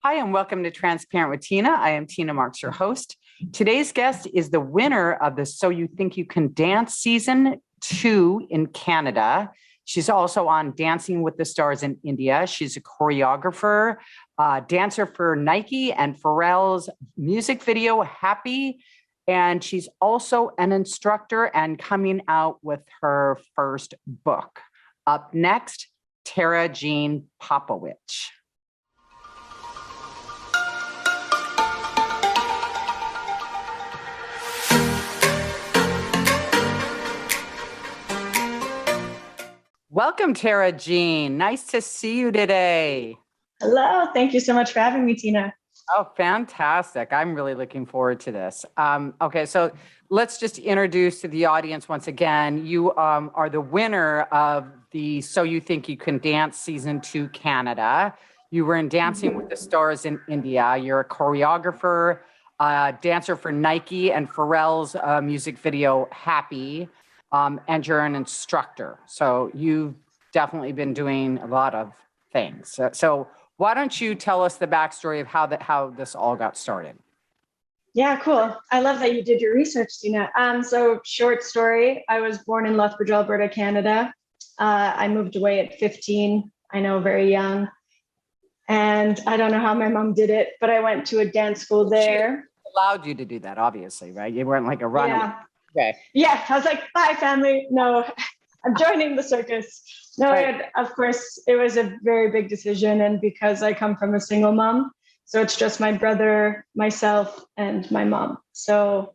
Hi, and welcome to Transparent with Tina. I am Tina Marx, your host. Today's guest is the winner of the So You Think You Can Dance Season 2 in Canada. She's also on Dancing with the Stars in India. She's a choreographer, dancer for Nike and Pharrell's music video, Happy. And she's also an instructor and coming out with her first book. Up next, Tara Jean Popowich. Welcome, Tara Jean. Nice to see you today. Hello. Thank you so much for having me, Tina. Oh, fantastic. I'm really looking forward to this. Okay, so let's just introduce to the audience once again. You are the winner of the So You Think You Can Dance Season 2 Canada. You were in Dancing with the Stars in India. You're a choreographer, dancer for Nike and Pharrell's music video, Happy. And you're an instructor. So you've definitely been doing a lot of things. So why don't you tell us the backstory of how this all got started? Yeah, cool. I love that you did your research, Tina. So short story, I was born in Lethbridge, Alberta, Canada. I moved away at 15, I know, very young. And I don't know how my mom did it, but I went to a dance school there. She allowed you to do that, obviously, right? You weren't like a runaway. Yeah. Okay. Yeah, I was like, bye, family. No, I'm joining the circus. No, Right. of course, it was a very big decision. And because I come from a single mom, so it's just my brother, myself, and my mom. So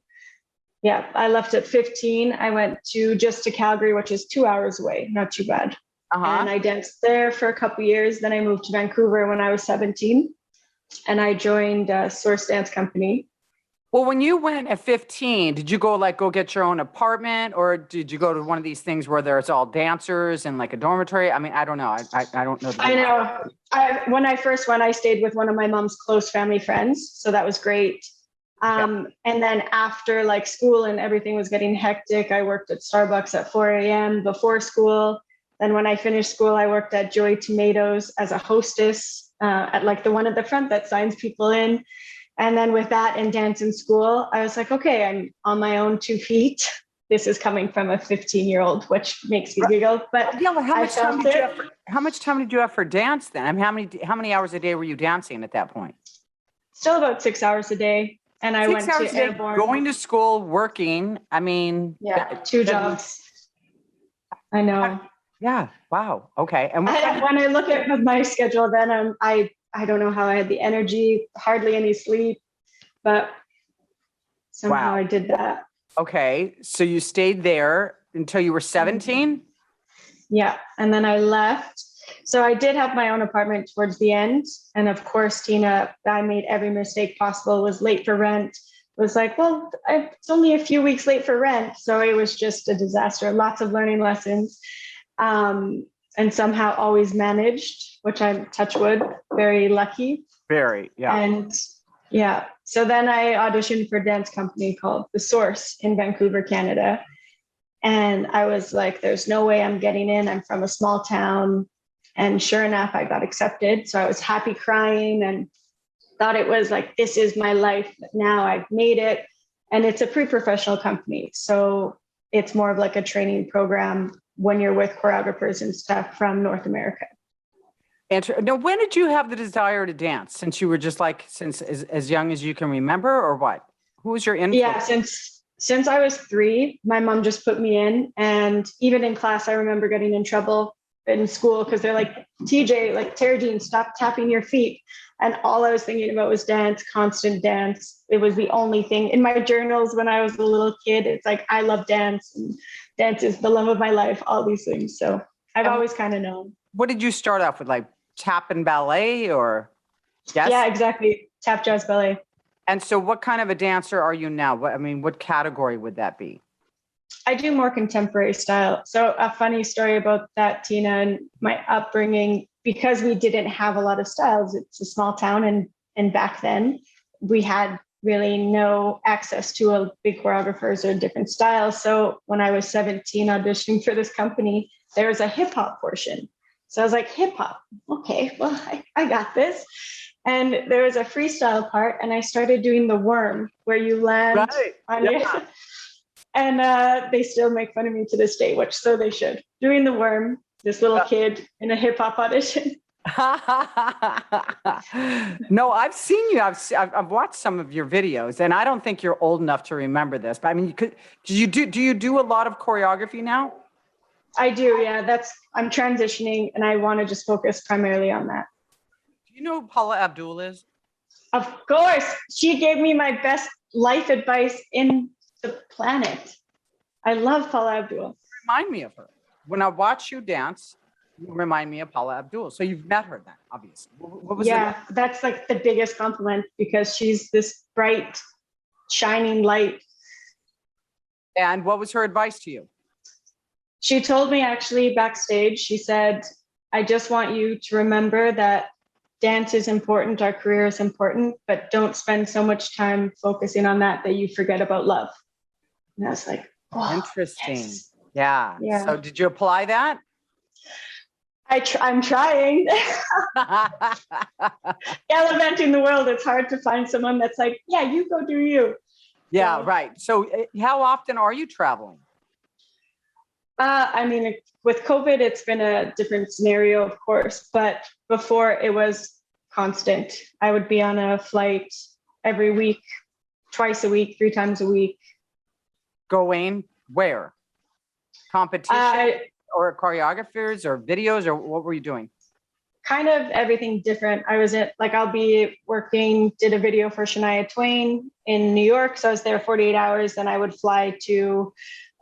yeah, I left at 15. I went to Calgary, which is 2 hours away, not too bad. And I danced there for a couple of years. Then I moved to Vancouver when I was 17, and I joined a Source Dance Company. Well, when you went at 15, did you go get your own apartment, or did you go to one of these things where there's all dancers and like a dormitory? I mean, I don't know. I don't know. I know. When I first went, I stayed with one of my mom's close family friends. So that was great. And then after like school and everything was getting hectic, I worked at Starbucks at 4 a.m. before school. Then when I finished school, I worked at Joy Tomatoes as a hostess at like the one at the front that signs people in. And then with that and dance in school, I was like, okay, I'm on my own 2 feet. This is coming from a 15-year-old, which makes me giggle. But yeah, well, how much time did you have for dance then? I mean, how many hours a day were you dancing at that point? Still about 6 hours a day. And I went to Airborne. Going to school, working. I mean, yeah, 2 jobs. I know. Yeah. Wow. Okay. And when I look at my schedule, then I don't know how I had the energy, hardly any sleep, but somehow I did that. Okay. So you stayed there until you were 17? Yeah. And then I left. So I did have my own apartment towards the end. And of course, Tina, I made every mistake possible, was late for rent, was like, well, it's only a few weeks late for rent. So it was just a disaster, lots of learning lessons. And somehow always managed, which I'm, touch wood, very lucky. Very, yeah. And yeah, so then I auditioned for a dance company called The Source in Vancouver, Canada. And I was like, there's no way I'm getting in. I'm from a small town. And sure enough, I got accepted. So I was happy crying and thought it was like, this is my life. Now I've made it. And it's a pre-professional company. So it's more of like a training program when you're with choreographers and stuff from North America. Now, when did you have the desire to dance? Since you were just like, since as young as you can remember, or what? Who was your influence? Yeah, since I was 3, my mom just put me in. And even in class, I remember getting in trouble in school because they're like, TJ, like Tara Jean, stop tapping your feet. And all I was thinking about was dance, constant dance. It was the only thing in my journals when I was a little kid. It's like, I love dance, and dance is the love of my life, all these things. So I've always kind of known. What did you start off with, like tap and ballet, or? Yes? Yeah, exactly. Tap, jazz, ballet. And so what kind of a dancer are you now? What category would that be? I do more contemporary style. So a funny story about that, Tina, and my upbringing, because we didn't have a lot of styles. It's a small town. And back then we had really no access to a big choreographers or different styles. So when I was 17 auditioning for this company, there was a hip hop portion. So I was like, hip hop, okay, well, I got this. And there was a freestyle part, and I started doing the worm where you land on your, and they still make fun of me to this day, which so they should. Doing the worm, this little kid in a hip hop audition. No, I've seen you. I've watched some of your videos, and I don't think you're old enough to remember this. But I mean, do you do a lot of choreography now? I do, yeah. I'm transitioning, and I want to just focus primarily on that. Do you know who Paula Abdul is? Of course, she gave me my best life advice in the planet. I love Paula Abdul. Remind me of her. When I watch you dance, you remind me of Paula Abdul. So you've met her then, obviously. What was that's like the biggest compliment, because she's this bright, shining light. And what was her advice to you? She told me actually backstage, she said, I just want you to remember that dance is important, our career is important, but don't spend so much time focusing on that you forget about love. And I was like, oh, interesting. Yes. Yeah. So did you apply that? I'm trying. Gallivanting the world, it's hard to find someone that's like, yeah, you go do you. Yeah, right. So how often are you traveling? I mean, with COVID, it's been a different scenario, of course, but before it was constant. I would be on a flight every week, twice a week, 3 times a week. Going where? Competition or choreographers or videos, or what were you doing? Kind of everything different. I'll be working, did a video for Shania Twain in New York. So I was there 48 hours. Then I would fly to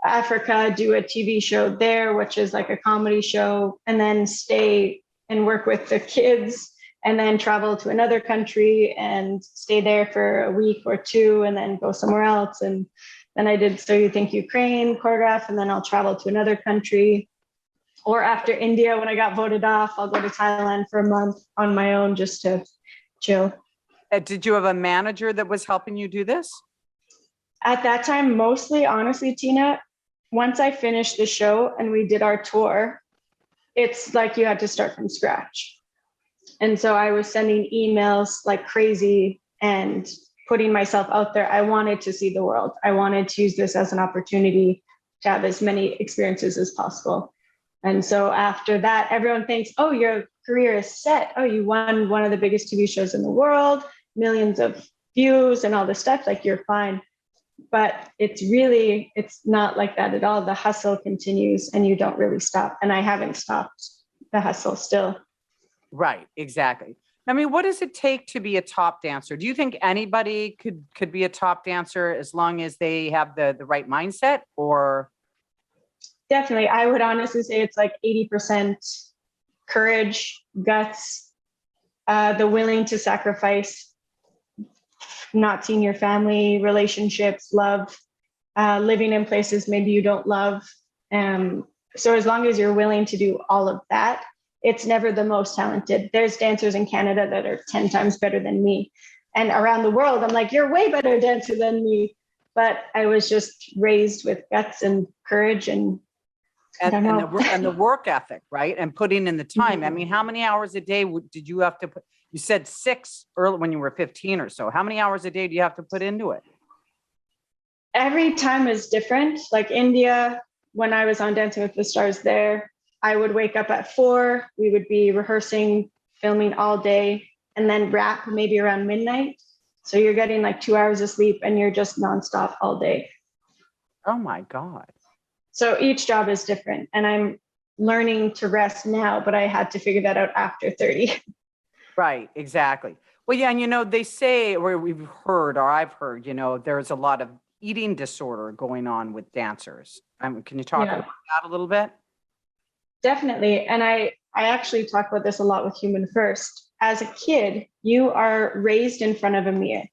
Africa, do a TV show there, which is like a comedy show, and then stay and work with the kids, and then travel to another country and stay there for a week or 2, and then go somewhere else. And then I did So You Think Ukraine, choreograph, and then I'll travel to another country. Or after India, when I got voted off, I'll go to Thailand for a month on my own just to chill. Did you have a manager that was helping you do this? At that time, mostly, honestly, Tina, once I finished the show and we did our tour, it's like you had to start from scratch. And so I was sending emails like crazy and putting myself out there. I wanted to see the world. I wanted to use this as an opportunity to have as many experiences as possible. And so after that, everyone thinks, oh, your career is set. Oh, you won one of the biggest TV shows in the world, millions of views and all this stuff, like you're fine. But it's not like that at all. The hustle continues and you don't really stop. And I haven't stopped the hustle still. Right, exactly. I mean, what does it take to be a top dancer? Do you think anybody could be a top dancer as long as they have the right mindset, or? Definitely. I would honestly say it's like 80% courage, guts, the willing to sacrifice, not seeing your family, relationships, love, living in places maybe you don't love. So as long as you're willing to do all of that, it's never the most talented. There's dancers in Canada that are 10 times better than me. And around the world, I'm like, you're way better dancer than me. But I was just raised with guts and courage and the work ethic, right? And putting in the time. I mean, how many hours a day did you have to put? You said 6 early when you were 15 or so. How many hours a day do you have to put into it? Every time is different. Like India, when I was on Dancing with the Stars there, I would wake up at 4. We would be rehearsing, filming all day, and then wrap maybe around midnight. So you're getting like 2 hours of sleep and you're just nonstop all day. Oh my God. So each job is different. And I'm learning to rest now, but I had to figure that out after 30. Right, exactly. Well, yeah, and they say, or we've heard, or I've heard, there's a lot of eating disorder going on with dancers. Can you talk about that a little bit? Definitely. And I actually talk about this a lot with Human First. As a kid, you are raised in front of a mirror.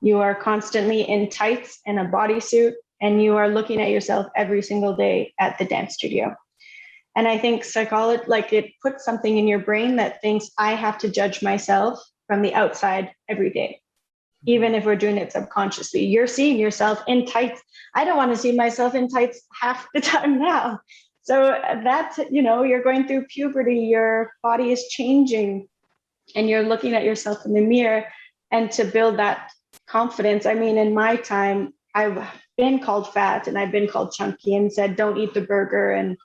You are constantly in tights and a bodysuit, and you are looking at yourself every single day at the dance studio. And I think psychology, like it puts something in your brain that thinks I have to judge myself from the outside every day. Even if we're doing it subconsciously, you're seeing yourself in tights. I don't want to see myself in tights half the time now. So that's, you're going through puberty, your body is changing. and you're looking at yourself in the mirror, and to build that confidence. I mean, in my time, I've been called fat and I've been called chunky and said, don't eat the burger. And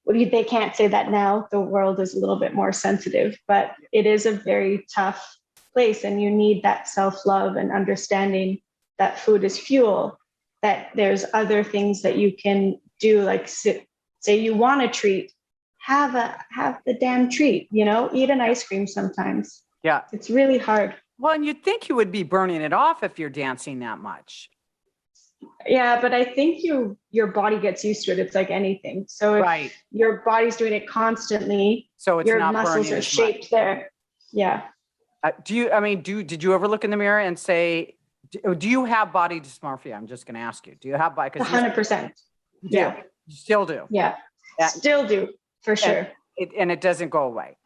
they can't say that now. The world is a little bit more sensitive, but it is a very tough place. And you need that self-love and understanding that food is fuel, that there's other things that you can do, like say you want a treat, have the damn treat, eat an ice cream sometimes. Yeah. It's really hard. Well, and you'd think you would be burning it off if you're dancing that much. Yeah, but I think your body gets used to it. It's like anything. So if your body's doing it constantly, so it's your not muscles are shaped there. Yeah. Did you ever look in the mirror and say, do you have body dysmorphia? I'm just going to ask you. Do you have body? 100%. Yeah. You still do? Yeah. Still do, for sure. And it doesn't go away?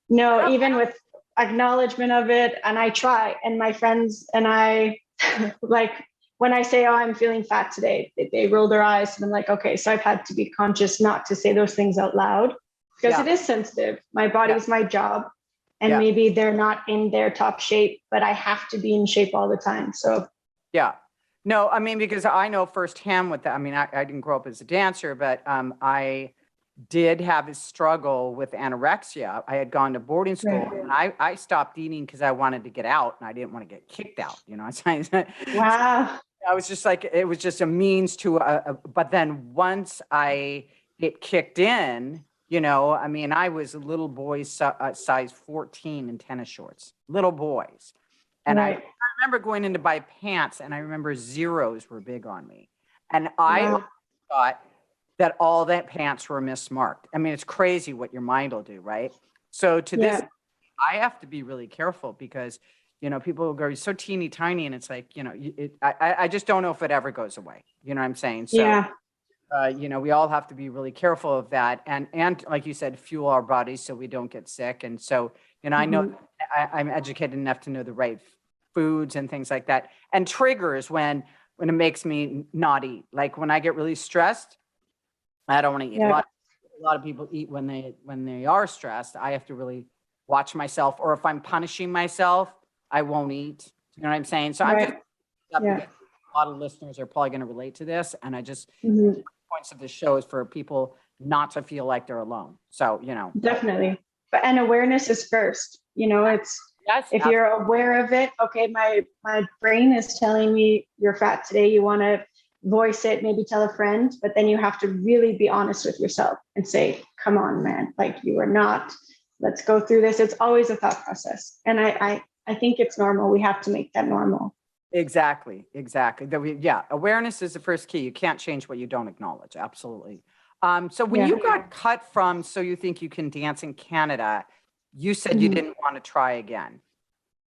No, even with acknowledgement of it. And I try. And my friends and I, like, when I say, oh, I'm feeling fat today, they roll their eyes. And I'm like, okay, so I've had to be conscious not to say those things out loud, because it is sensitive. My body's my job. And maybe they're not in their top shape, but I have to be in shape all the time. So no, I mean, because I know firsthand with that. I mean, I didn't grow up as a dancer, but I did have a struggle with anorexia. I had gone to boarding school and I stopped eating because I wanted to get out and I didn't want to get kicked out, Wow. I was just like, it was just a means to, but then once it kicked in, I mean, I was a little boy size 14 in tennis shorts, little boys. And I remember going in to buy pants and I remember zeros were big on me. And I thought that all that pants were mismarked. I mean, it's crazy what your mind will do, right? So to this, I have to be really careful because, people will go, you're so teeny tiny. And it's like, I just don't know if it ever goes away. You know what I'm saying? So, we all have to be really careful of that. And like you said, fuel our bodies so we don't get sick. And so, I know I'm educated enough to know the right foods and things like that. And triggers when it makes me not eat. Like when I get really stressed, I don't want to eat. A lot of people eat when they are stressed. I have to really watch myself. Or if I'm punishing myself, I won't eat. You know what I'm saying? So I'm just, a lot of listeners are probably going to relate to this. And I just, points of the show is for people not to feel like they're alone. So, Definitely. And awareness is first, it's, if you're aware of it, okay, my brain is telling me you're fat today. You want to voice it, maybe tell a friend, but then you have to really be honest with yourself and say, come on, man, like you are not, let's go through this. It's always a thought process. And I think it's normal. We have to make that normal. Exactly. Awareness is the first key. You can't change what you don't acknowledge. Absolutely. So when you got cut from So You Think You Can Dance in Canada, you said you didn't want to try again.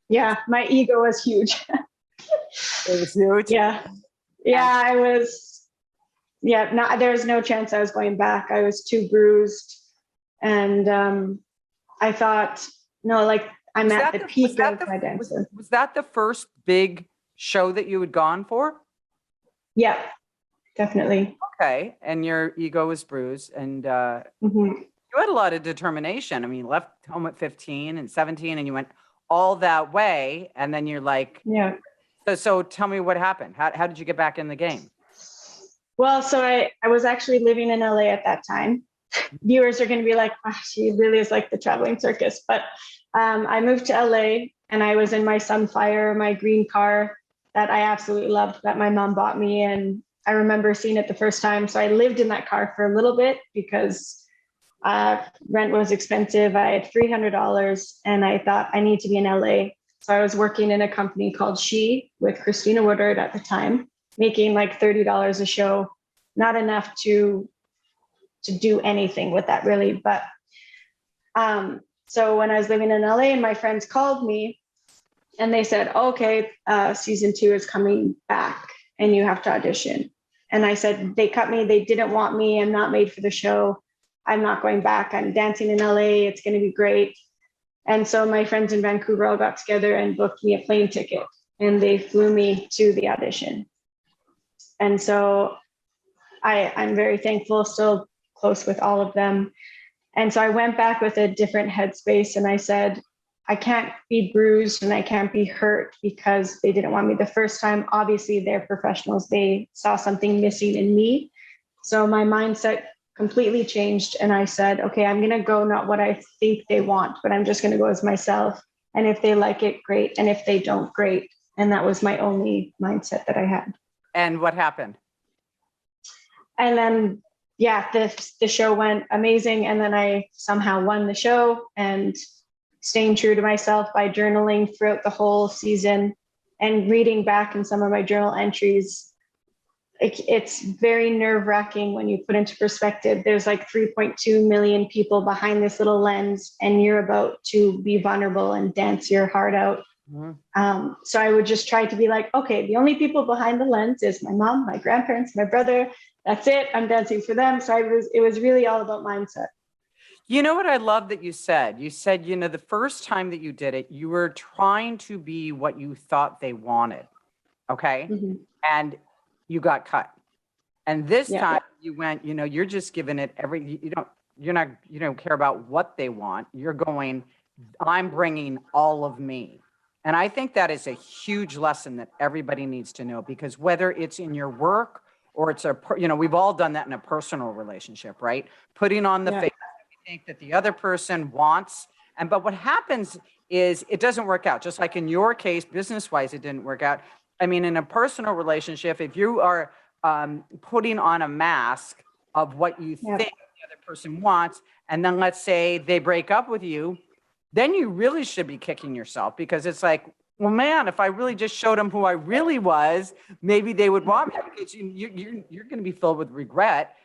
Yeah, my ego was huge. It was huge? Yeah, I was, there was no chance I was going back. I was too bruised. And I thought, no, like I'm at the peak of my dancer. Was that the first big show that you had gone for? Yeah, definitely. Okay, and your ego was bruised and you had a lot of determination. I mean, you left home at 15 and 17 and you went all that way and then you're like, So tell me what happened. How did you get back in the game? Well, so I was actually living in LA at that time. Viewers are going to be like, oh, she really is like the traveling circus. But I moved to LA and I was in my Sunfire, my green car that I absolutely loved, that my mom bought me. And I remember seeing it the first time. So I lived in that car for a little bit because rent was expensive. I had $300 and I thought I need to be in LA. So I was working in a company called She with Christina Woodard at the time, making like $30 a show, not enough to do anything with that really. But so when I was living in LA and my friends called me and they said, okay, season 2 is coming back and you have to audition. And I said, they cut me. They didn't want me. I'm not made for the show. I'm not going back. I'm dancing in LA. It's going to be great. And so my friends in Vancouver all got together and booked me a plane ticket and they flew me to the audition. And so I'm very thankful, still close with all of them. And so I went back with a different headspace and I said, I can't be bruised and I can't be hurt because they didn't want me the first time. Obviously, they're professionals. They saw something missing in me. So my mindset completely changed. And I said, okay, I'm going to go not what I think they want, but I'm just going to go as myself. And if they like it, great. And if they don't, great. And that was my only mindset that I had. And what happened? And then, yeah, the show went amazing. And then I somehow won the show, and staying true to myself by journaling throughout the whole season and reading back in some of my journal entries. It's very nerve-wracking when you put into perspective, there's like 3.2 million people behind this little lens, and you're about to be vulnerable and dance your heart out. Mm-hmm. So I would just try to be like, okay, the only people behind the lens is my mom, my grandparents, my brother. That's it. I'm dancing for them. So it was really all about mindset. You know what I love that you said? You said, you know, the first time that you did it, you were trying to be what you thought they wanted. Okay. Mm-hmm. And you got cut. And this time you went, you know, you're just giving it you don't care about what they want. You're going, I'm bringing all of me. And I think that is a huge lesson that everybody needs to know, because whether it's in your work or it's we've all done that in a personal relationship, right? Putting on the face think that the other person wants. But what happens is it doesn't work out. Just like in your case, business-wise, it didn't work out. I mean, in a personal relationship, if you are putting on a mask of what you think the other person wants, and then let's say they break up with you, then you really should be kicking yourself, because it's like, well, man, if I really just showed them who I really was, maybe they would want me, because you're going to be filled with regret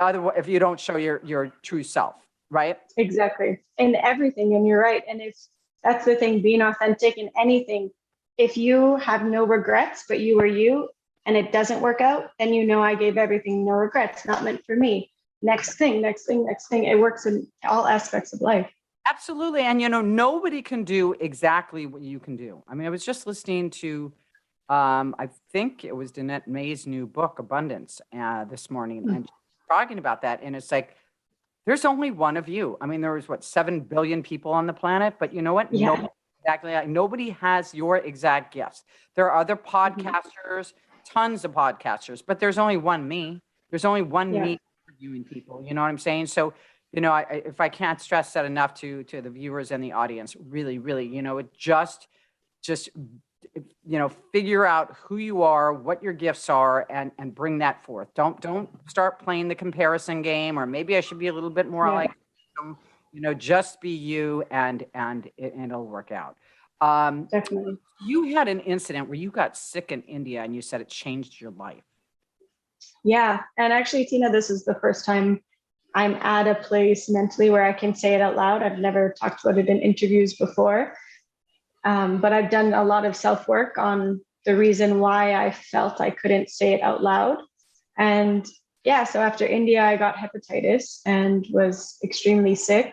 if you don't show your true self. Right? Exactly. In everything. And you're right. And that's the thing, being authentic in anything. If you have no regrets, but you are you, and it doesn't work out, then you know I gave everything, no regrets, not meant for me. Next thing. It works in all aspects of life. Absolutely. And, you know, nobody can do exactly what you can do. I mean, I was just listening to, I think it was Danette May's new book, Abundance, this morning, and talking about that. And it's like, there's only one of you. I mean, there was 7 billion people on the planet, but you know what? Yeah. Nobody has your exact gifts. There are other podcasters, tons of podcasters, but there's only one me. There's only one me interviewing people. You know what I'm saying? So, you know, if I can't stress that enough to the viewers and the audience, really, really, you know, just you know, figure out who you are, what your gifts are, and bring that forth. Don't start playing the comparison game, or maybe I should be a little bit more like, you know, just be you, and it'll work out. Definitely. You had an incident where you got sick in India, and you said it changed your life. Yeah. And actually, Tina, this is the first time I'm at a place mentally where I can say it out loud. I've never talked about it in interviews before. But I've done a lot of self-work on the reason why I felt I couldn't say it out loud. And so after India, I got hepatitis and was extremely sick.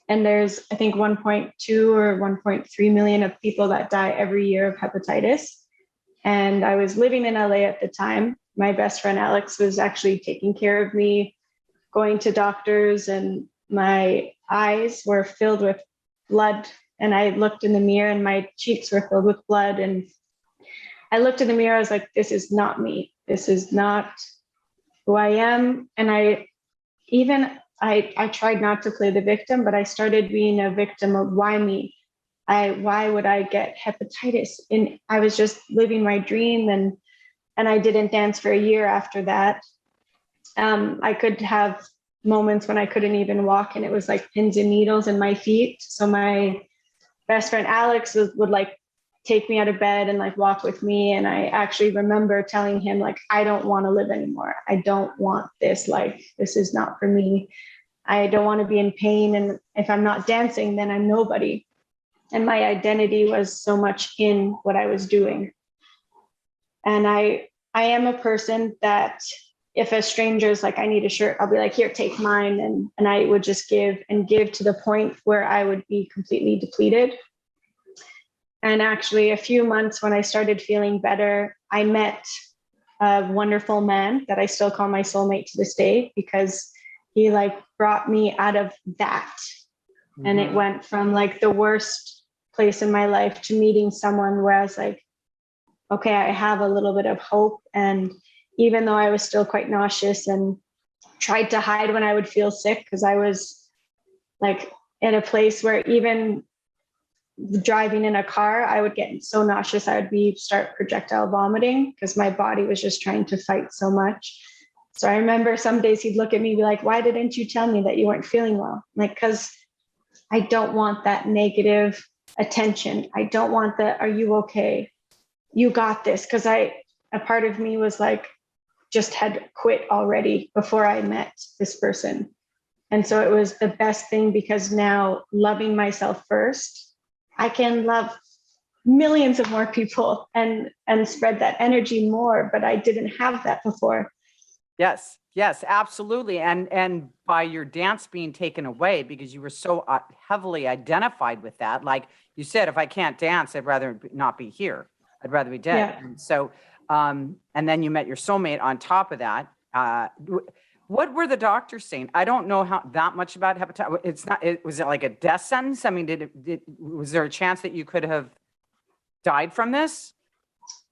And there's, I think, 1.2 or 1.3 million of people that die every year of hepatitis. And I was living in LA at the time. My best friend, Alex, was actually taking care of me, going to doctors, and my eyes were filled with blood. And I looked in the mirror and my cheeks were filled with blood. And I looked in the mirror, I was like, this is not me. This is not who I am. And I tried not to play the victim, but I started being a victim of why me? Why would I get hepatitis? And I was just living my dream, and I didn't dance for a year after that. I could have moments when I couldn't even walk, and it was like pins and needles in my feet. So my best friend Alex would like take me out of bed and like walk with me. And I actually remember telling him, like, I don't want to live anymore. I don't want this life. This is not for me. I don't want to be in pain. And if I'm not dancing, then I'm nobody. And my identity was so much in what I was doing. And I am a person that if a stranger is like, I need a shirt, I'll be like, here, take mine. And I would just give to the point where I would be completely depleted. And actually a few months when I started feeling better, I met a wonderful man that I still call my soulmate to this day, because he like brought me out of that. And it went from like the worst place in my life to meeting someone where I was like, okay, I have a little bit of hope. And even though I was still quite nauseous and tried to hide when I would feel sick, because I was like in a place where even driving in a car, I would get so nauseous, I would start projectile vomiting because my body was just trying to fight so much. So I remember some days he'd look at me and be like, why didn't you tell me that you weren't feeling well? Like, because I don't want that negative attention. I don't want that, are you okay? You got this. Because a part of me was like, just had quit already before I met this person. And so it was the best thing, because now loving myself first, I can love millions of more people and spread that energy more, but I didn't have that before. Yes, yes, absolutely. And by your dance being taken away because you were so heavily identified with that, like you said, if I can't dance, I'd rather not be here. I'd rather be dead. Yeah. And so, and then you met your soulmate on top of that. What were the doctors saying? I don't know that much about hepatitis. It's not. Was it like a death sentence? I mean, was there a chance that you could have died from this?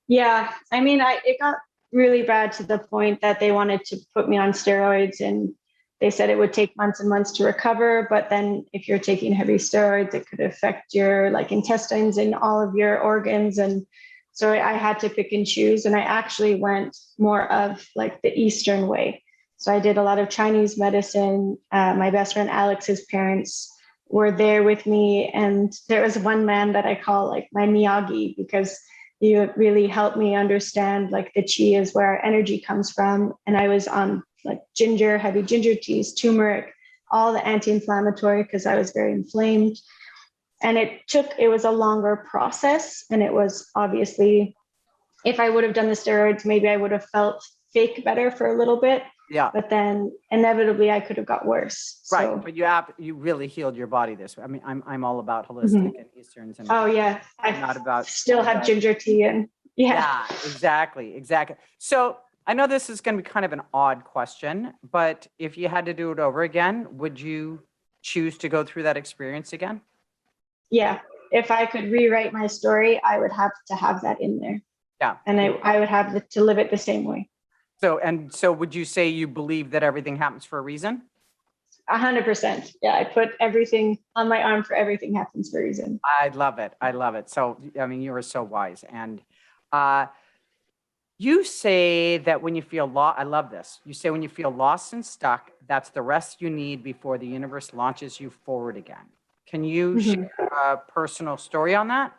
Yeah, I mean, it got really bad to the point that they wanted to put me on steroids, and they said it would take months and months to recover. But then if you're taking heavy steroids, it could affect your like intestines and all of your organs. And so I had to pick and choose. And I actually went more of like the Eastern way. So I did a lot of Chinese medicine. My best friend Alex's parents were there with me. And there was one man that I call like my Miyagi, because he really helped me understand like the chi is where our energy comes from. And I was on like heavy ginger teas, turmeric, all the anti-inflammatory, because I was very inflamed. And it was a longer process. And it was obviously, if I would have done the steroids, maybe I would have felt fake better for a little bit. Yeah. But then inevitably I could have got worse. Right. So. But you really healed your body this way. I mean, I'm all about holistic and Easterns. And oh yeah. I'm not about still have ginger tea and yeah, exactly. So I know this is going to be kind of an odd question, but if you had to do it over again, would you choose to go through that experience again? Yeah. If I could rewrite my story, I would have to have that in there. Yeah. And I would have to live it the same way. So would you say you believe that everything happens for a reason? 100%. Yeah. I put everything on my arm for everything happens for a reason. I love it. So, I mean, you are so wise. And you say that when you feel lost, I love this. You say when you feel lost and stuck, that's the rest you need before the universe launches you forward again. Can you share a personal story on that?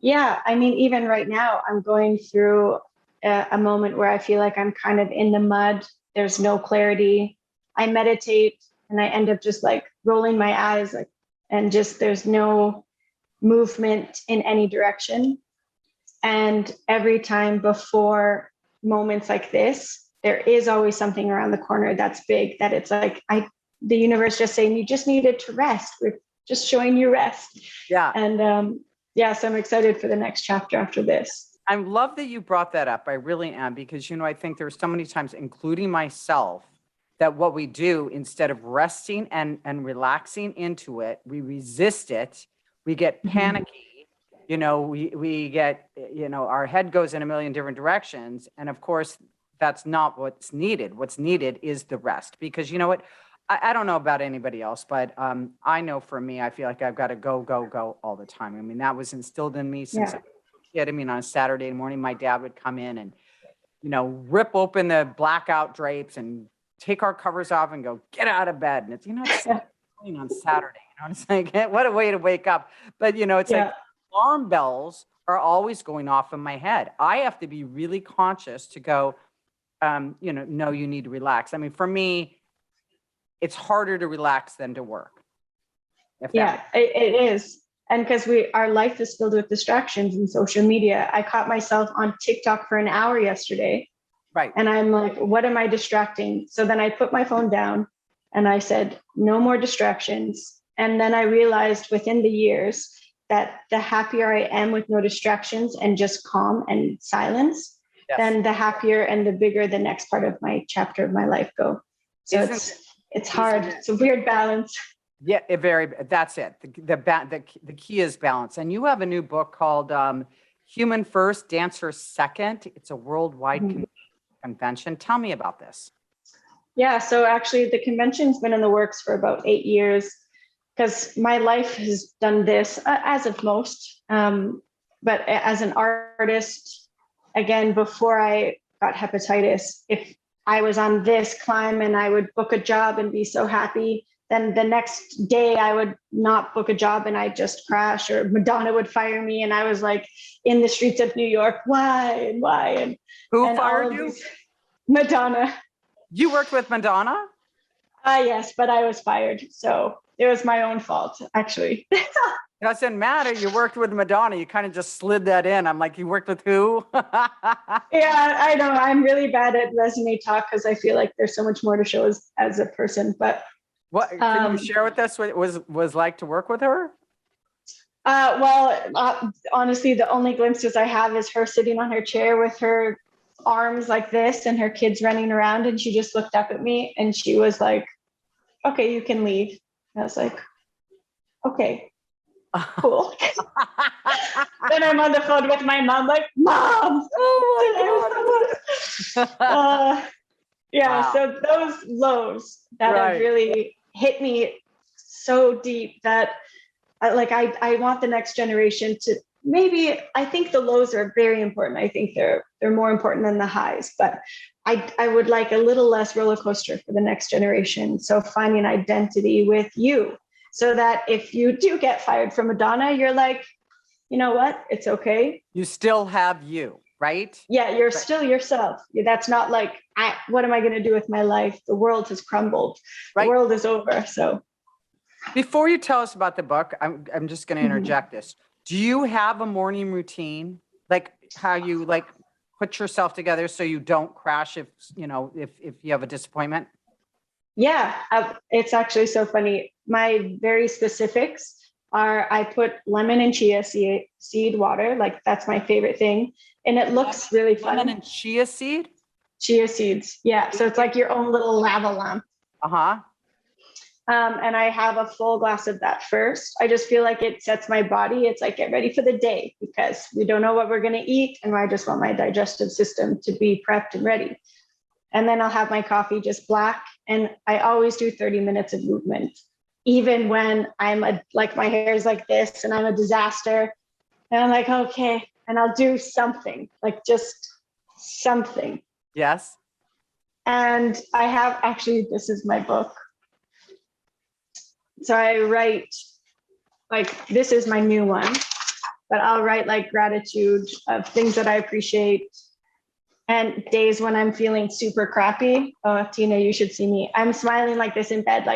Yeah. I mean, even right now, I'm going through a moment where I feel like I'm kind of in the mud. There's no clarity. I meditate and I end up just like rolling my eyes, like, and just there's no movement in any direction. And every time before moments like this, there is always something around the corner that's big, that it's like the universe just saying you just needed to rest. We're just showing you rest. Yeah. And so I'm excited for the next chapter after this. I love that you brought that up. I really am, because, I think there's so many times, including myself, that what we do instead of resting and relaxing into it, we resist it. We get panicky, we get, our head goes in a million different directions. And of course, that's not what's needed. What's needed is the rest, because you know what? I don't know about anybody else, but I know for me, I feel like I've got to go all the time. I mean, that was instilled in me since I was a kid. I mean, on a Saturday morning, my dad would come in and, rip open the blackout drapes and take our covers off and go, get out of bed. And it's, it's on Saturday, it's like, what a way to wake up. But, it's like alarm bells are always going off in my head. I have to be really conscious to go, no, you need to relax. I mean, for me, it's harder to relax than to work. It is. And because our life is filled with distractions and social media. I caught myself on TikTok for an hour yesterday. Right. And I'm like, what am I distracting? So then I put my phone down and I said, no more distractions. And then I realized within the years that the happier I am with no distractions and just calm and silence, then the happier and the bigger the next part of my chapter of my life go. So it's hard. It's a weird balance. Yeah, that's it. The key is balance. And you have a new book called Human First, Dancer Second. It's a worldwide convention. Tell me about this. Yeah, so actually the convention's been in the works for about 8 years because my life has done this, as of most. But as an artist, again, before I got hepatitis, if I was on this climb and I would book a job and be so happy, then the next day I would not book a job and I'd just crash, or Madonna would fire me. And I was like in the streets of New York, why and why? And who fired you? Madonna. You worked with Madonna? Yes, but I was fired. So it was my own fault, actually. Doesn't matter. You worked with Madonna. You kind of just slid that in. I'm like, you worked with who? Yeah, I know. I'm really bad at resume talk because I feel like there's so much more to show as a person. But what can you share with us what it was like to work with her? Honestly, the only glimpses I have is her sitting on her chair with her arms like this and her kids running around, and she just looked up at me and she was like, okay, you can leave. And I was like, okay, cool. Then I'm on the phone with my mom, like, Mom, oh my God. Wow. So those lows that have really hit me so deep that I want the next generation to maybe, I think the lows are very important. I think they're more important than the highs, but I would like a little less roller coaster for the next generation. So finding identity with you so that if you do get fired from Madonna, you're like, you know what? It's okay. You still have you, right? Yeah, you're still yourself. That's not like, what am I going to do with my life? The world has crumbled. Right. The world is over. So before you tell us about the book, I'm just going to interject this. Do you have a morning routine? Like how you put yourself together so you don't crash if you have a disappointment? Yeah, it's actually so funny. My very specifics are I put lemon and chia seed water. Like that's my favorite thing. And it looks really fun. Lemon and chia seed? Chia seeds. Yeah. So it's like your own little lava lamp. Uh-huh. And I have a full glass of that first. I just feel like it sets my body. It's like, get ready for the day because we don't know what we're going to eat. And I just want my digestive system to be prepped and ready. And then I'll have my coffee just black. And I always do 30 minutes of movement, even when I'm my hair is like this and I'm a disaster. And I'm like, okay. And I'll do something, like just something. Yes. And I have this is my book. So I write, this is my new one, but I'll write gratitude of things that I appreciate and days when I'm feeling super crappy. Oh, Tina, you should see me. I'm smiling like this in bed,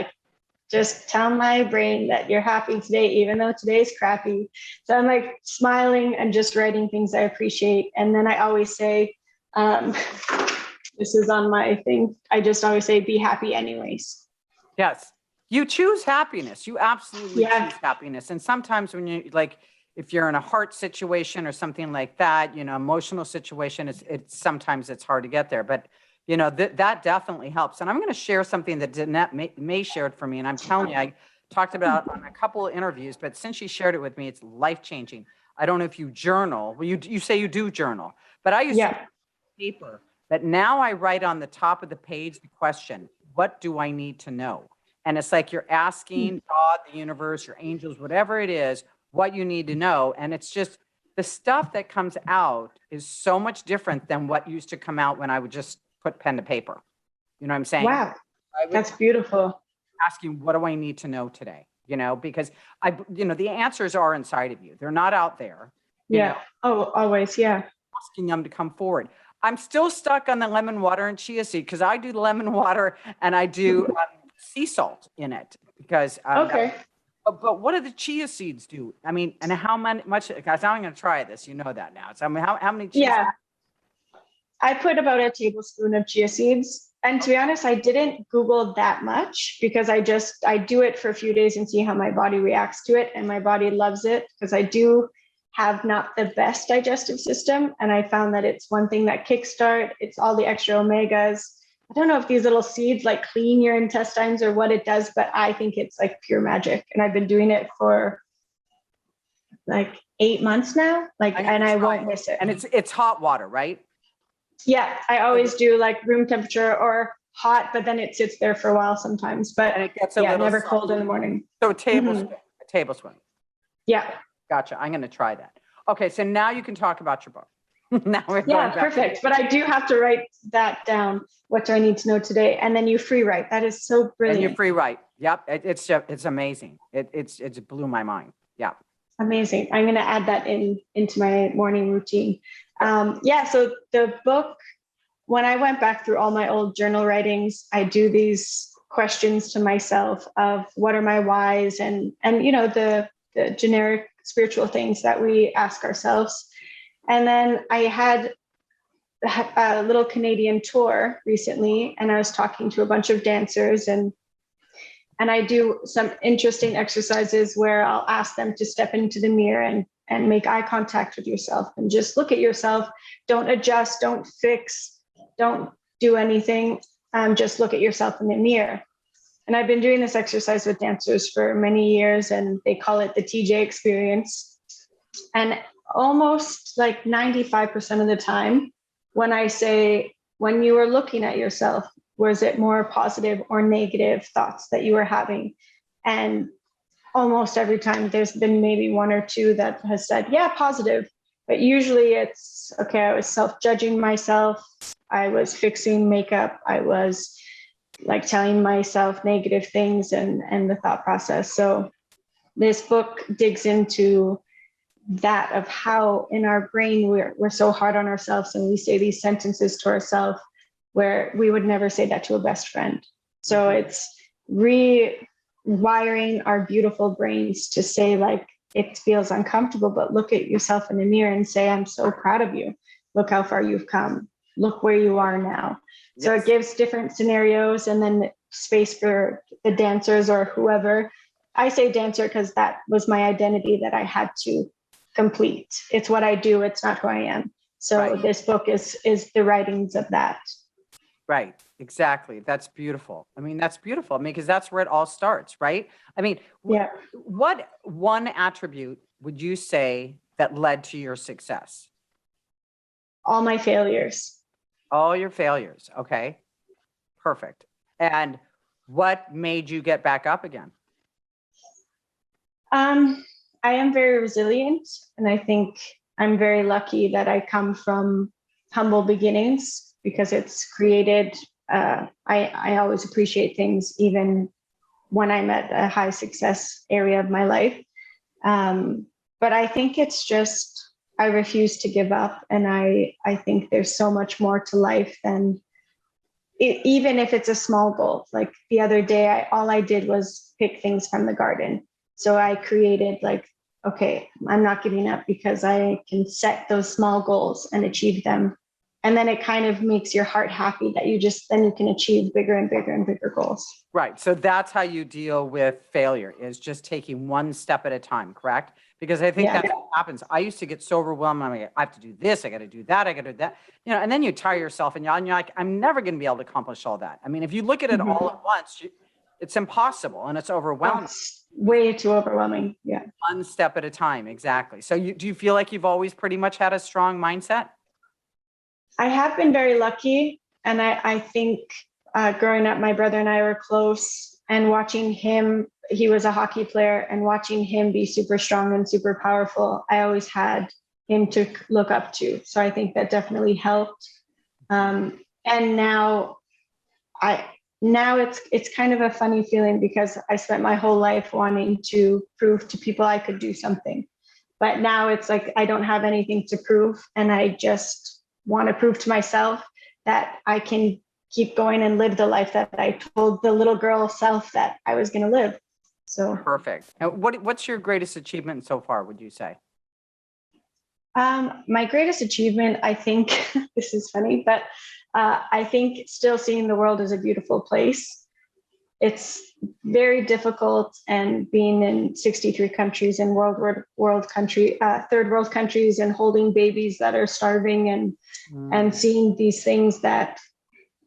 just tell my brain that you're happy today, even though today's crappy. So I'm smiling and just writing things I appreciate. And then I always say, this is on my thing. I just always say, be happy anyways. Yes. You choose happiness. You absolutely choose happiness. And sometimes when you if you're in a heart situation or something like that, emotional situation, sometimes it's hard to get there. But that definitely helps. And I'm going to share something that Danette May shared for me. And I'm telling you, I talked about on a couple of interviews, but since she shared it with me, it's life-changing. I don't know if you journal. Well, you say you do journal, but I used to write paper. But now I write on the top of the page the question, what do I need to know? And it's like you're asking God, the universe, your angels, whatever it is, what you need to know. And it's just the stuff that comes out is so much different than what used to come out when I would just put pen to paper. You know what I'm saying? Wow, that's beautiful. Asking, what do I need to know today? Because the answers are inside of you. They're not out there. Yeah. Oh, always. Yeah. Asking them to come forward. I'm still stuck on the lemon water and chia seed because I do lemon water and I do sea salt in it because but what do the chia seeds do? I mean, and how much? Guys, I'm going to try this. You know that now. So I mean, how many chia seeds? I put about a tablespoon of chia seeds. And to be honest, I didn't Google that much because I do it for a few days and see how my body reacts to it. And my body loves it because I do have not the best digestive system. And I found that it's one thing that kickstart, it's all the extra omegas. I don't know if these little seeds like clean your intestines or what it does, but I think it's like pure magic. And I've been doing it for like 8 months now, and I won't miss it. And it's hot water, right? Yeah, I always do like room temperature or hot, but then it sits there for a while sometimes. But And it gets never cold in the morning. So a tablespoon. Yeah. Gotcha. I'm going to try that. Okay, so now you can talk about your book. Now we're going back perfect. But I do have to write that down. What do I need to know today? And then you free write. That is so brilliant. And you free write. Yep, it's amazing. It's blew my mind. Yeah. Amazing. I'm going to add that into my morning routine. So the book, when I went back through all my old journal writings, I do these questions to myself of what are my whys and the generic spiritual things that we ask ourselves. And then I had a little Canadian tour recently, and I was talking to a bunch of dancers, and I do some interesting exercises where I'll ask them to step into the mirror and make eye contact with yourself and just look at yourself. Don't adjust, don't fix, don't do anything. Just look at yourself in the mirror. And I've been doing this exercise with dancers for many years, and they call it the TJ experience. And almost like 95% of the time, when I say, when you were looking at yourself, was it more positive or negative thoughts that you were having? And almost every time there's been maybe one or two that has said, yeah, positive. But usually it's, okay, I was self-judging myself. I was fixing makeup. I was like telling myself negative things and the thought process. So this book digs into that of how in our brain we're so hard on ourselves, and we say these sentences to ourselves where we would never say that to a best friend. So it's rewiring our beautiful brains to say, like, it feels uncomfortable, but look at yourself in the mirror and say, I'm so proud of you. Look how far you've come. Look where you are now. Yes. So it gives different scenarios and then space for the dancers or whoever. I say dancer because that was my identity that I had to complete. It's what I do. It's not who I am. So This book is the writings of that. Right. Exactly. That's beautiful. I mean, that's beautiful. I mean, because that's where it all starts, right? I mean, what one attribute would you say that led to your success? All my failures. All your failures. Okay. Perfect. And what made you get back up again? I am very resilient, and I think I'm very lucky that I come from humble beginnings, because it's created, I always appreciate things even when I'm at a high success area of my life. But I think it's just, I refuse to give up. And I think there's so much more to life than even if it's a small goal. Like the other day, all I did was pick things from the garden. So I created like, okay, I'm not giving up because I can set those small goals and achieve them. And then it kind of makes your heart happy that then you can achieve bigger and bigger and bigger goals. Right. So that's how you deal with failure, is just taking one step at a time, correct? Because I think that's what happens. I used to get so overwhelmed. I'm like, I have to do this. I got to do that. I got to do that. And then you tire yourself and you're like, I'm never going to be able to accomplish all that. I mean, if you look at it all at once, it's impossible and it's overwhelming. It's way too overwhelming. Yeah. One step at a time. Exactly. So do you feel like you've always pretty much had a strong mindset? I have been very lucky. And I think growing up, my brother and I were close, and watching him, he was a hockey player, and watching him be super strong and super powerful, I always had him to look up to. So I think that definitely helped. And now it's kind of a funny feeling, because I spent my whole life wanting to prove to people I could do something. But now it's like, I don't have anything to prove. And I just want to prove to myself that I can keep going and live the life that I told the little girl self that I was going to live. So perfect. And what's your greatest achievement so far, would you say? My greatest achievement, I think, this is funny, but I think still seeing the world as a beautiful place. It's very difficult, and being in 63 countries and third world countries, and holding babies that are starving and seeing these things that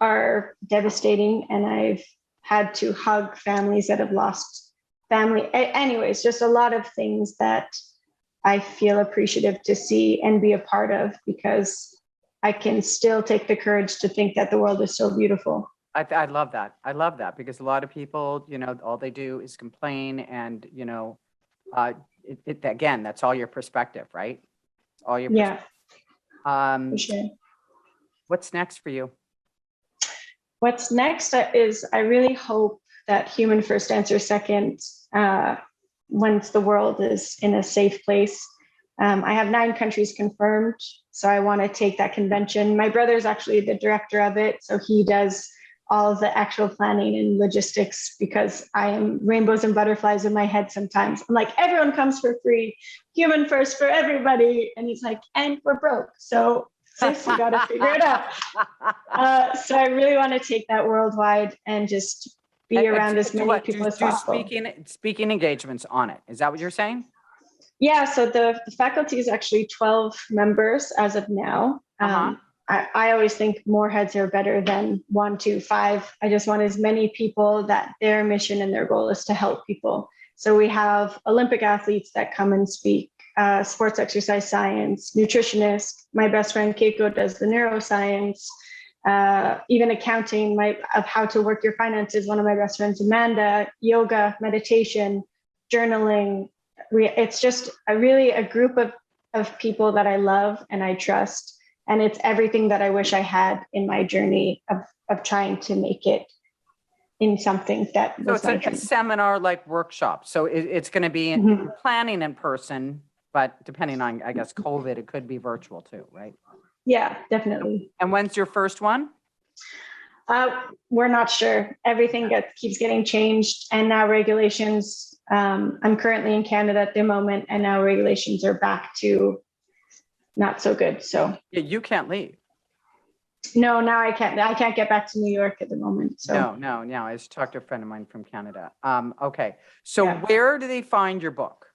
are devastating, and I've had to hug families that have lost family. Anyways, just a lot of things that I feel appreciative to see and be a part of, because I can still take the courage to think that the world is so beautiful. I love that. I love that, because a lot of people, all they do is complain, and, again, that's all your perspective, right? It's all your perspective. For sure. What's next for you? What's next is I really hope that human first answers second, once the world is in a safe place. I have 9 countries confirmed, so I want to take that convention. My brother's actually the director of it, so he does all of the actual planning and logistics, because I am rainbows and butterflies in my head sometimes. I'm like, everyone comes for free, human first for everybody. And he's like, and we're broke. So sis, you got to figure it out. So I really want to take that worldwide and just be around as many people as possible. Speaking engagements on it. Is that what you're saying? Yeah, so the faculty is actually 12 members as of now. I always think more heads are better than 1, 2, 5. I just want as many people that their mission and their goal is to help people. So we have Olympic athletes that come and speak, sports exercise science, nutritionists. My best friend Keiko does the neuroscience, even accounting, of how to work your finances. One of my best friends, Amanda, yoga, meditation, journaling. It's just a group of people that I love and I trust. And it's everything that I wish I had in my journey of trying to make it in something that was so it's a seminar like workshop. So it's going to be planning in person, but depending on, I guess, COVID, it could be virtual too, right? Yeah, definitely. And when's your first one? We're not sure. Everything keeps getting changed, and now regulations. I'm currently in Canada at the moment, and now regulations are back to not so good. So yeah, you can't leave. No, now I can't get back to New York at the moment. So no. I just talked to a friend of mine from Canada. Okay. So where do they find your book?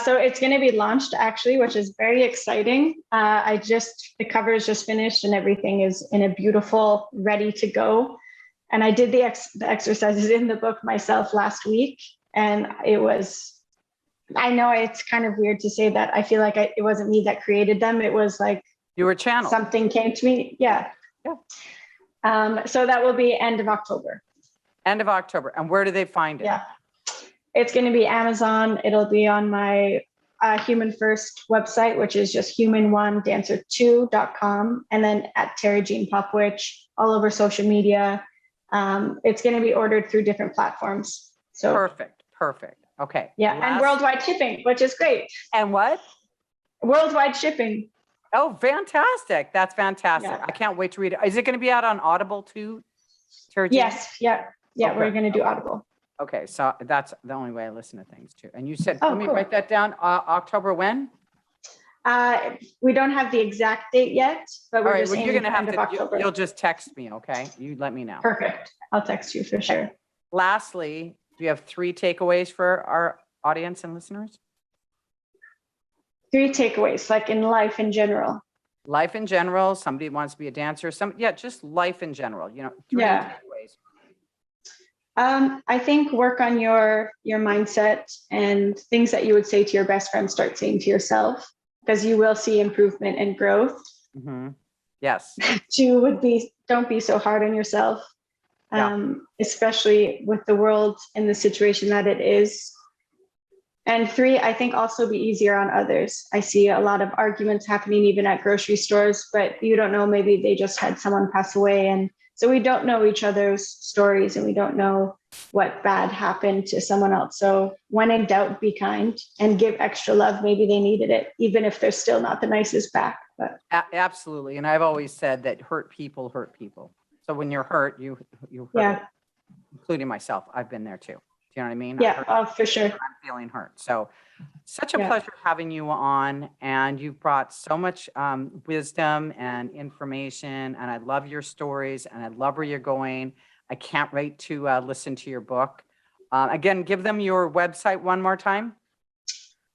So it's going to be launched actually, which is very exciting. The cover is just finished and everything is in a beautiful, ready to go. And I did the exercises in the book myself last week, and I know it's kind of weird to say that. I feel like it wasn't me that created them. It was like you were channeled. Something came to me. Yeah. So that will be end of October. End of October. And where do they find it? Yeah. It's going to be Amazon. It'll be on my Human First website, which is just human1dancer2.com. And then at Tara Jean Popowich, all over social media. It's going to be ordered through different platforms. So Perfect. Okay. Yeah. And worldwide shipping, which is great. And what? Worldwide shipping. Oh, fantastic. That's fantastic. Yeah. I can't wait to read it. Is it going to be out on Audible too? Tara Jean? Yes. Yeah. Okay. We're going to do Audible. Okay. So that's the only way I listen to things too. And you said, let me write that down. October when? We don't have the exact date yet, but we're just you're going to have October. You'll just text me. Okay. You let me know. Perfect. I'll text you for sure. Lastly, do you have 3 takeaways for our audience and listeners? 3 takeaways, like in life in general. Life in general. Somebody wants to be a dancer. Just life in general. 3 takeaways. I think work on your mindset, and things that you would say to your best friend, start saying to yourself, because you will see improvement and growth. Mm-hmm. Yes. 2 would be, don't be so hard on yourself, especially with the world and the situation that it is. And 3, I think also be easier on others. I see a lot of arguments happening even at grocery stores, but you don't know, maybe they just had someone pass away. And so we don't know each other's stories, and we don't know what bad happened to someone else. So when in doubt, be kind and give extra love. Maybe they needed it, even if they're still not the nicest back. But absolutely. And I've always said that hurt people hurt people. So when you're hurt, you hurt, including myself. I've been there too. You know what I mean? Yeah, for sure. I'm feeling hurt. So such a pleasure having you on, and you've brought so much wisdom and information, and I love your stories, and I love where you're going. I can't wait to listen to your book. Again, give them your website one more time.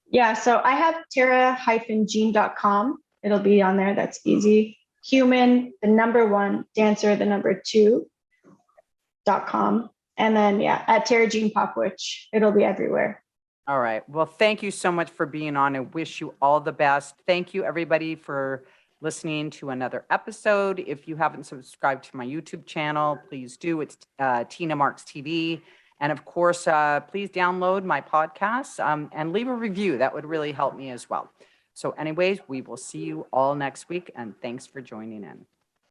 Yeah, so I have tara-jean.com. It'll be on there. That's easy. human, the number one, dancer, the number two.com. And then, yeah, at Tara Jean Popowich, it'll be everywhere. All right. Well, thank you so much for being on. I wish you all the best. Thank you, everybody, for listening to another episode. If you haven't subscribed to my YouTube channel, please do. It's Tina Marx TV. And of course, please download my podcast and leave a review. That would really help me as well. So anyways, we will see you all next week. And thanks for joining in.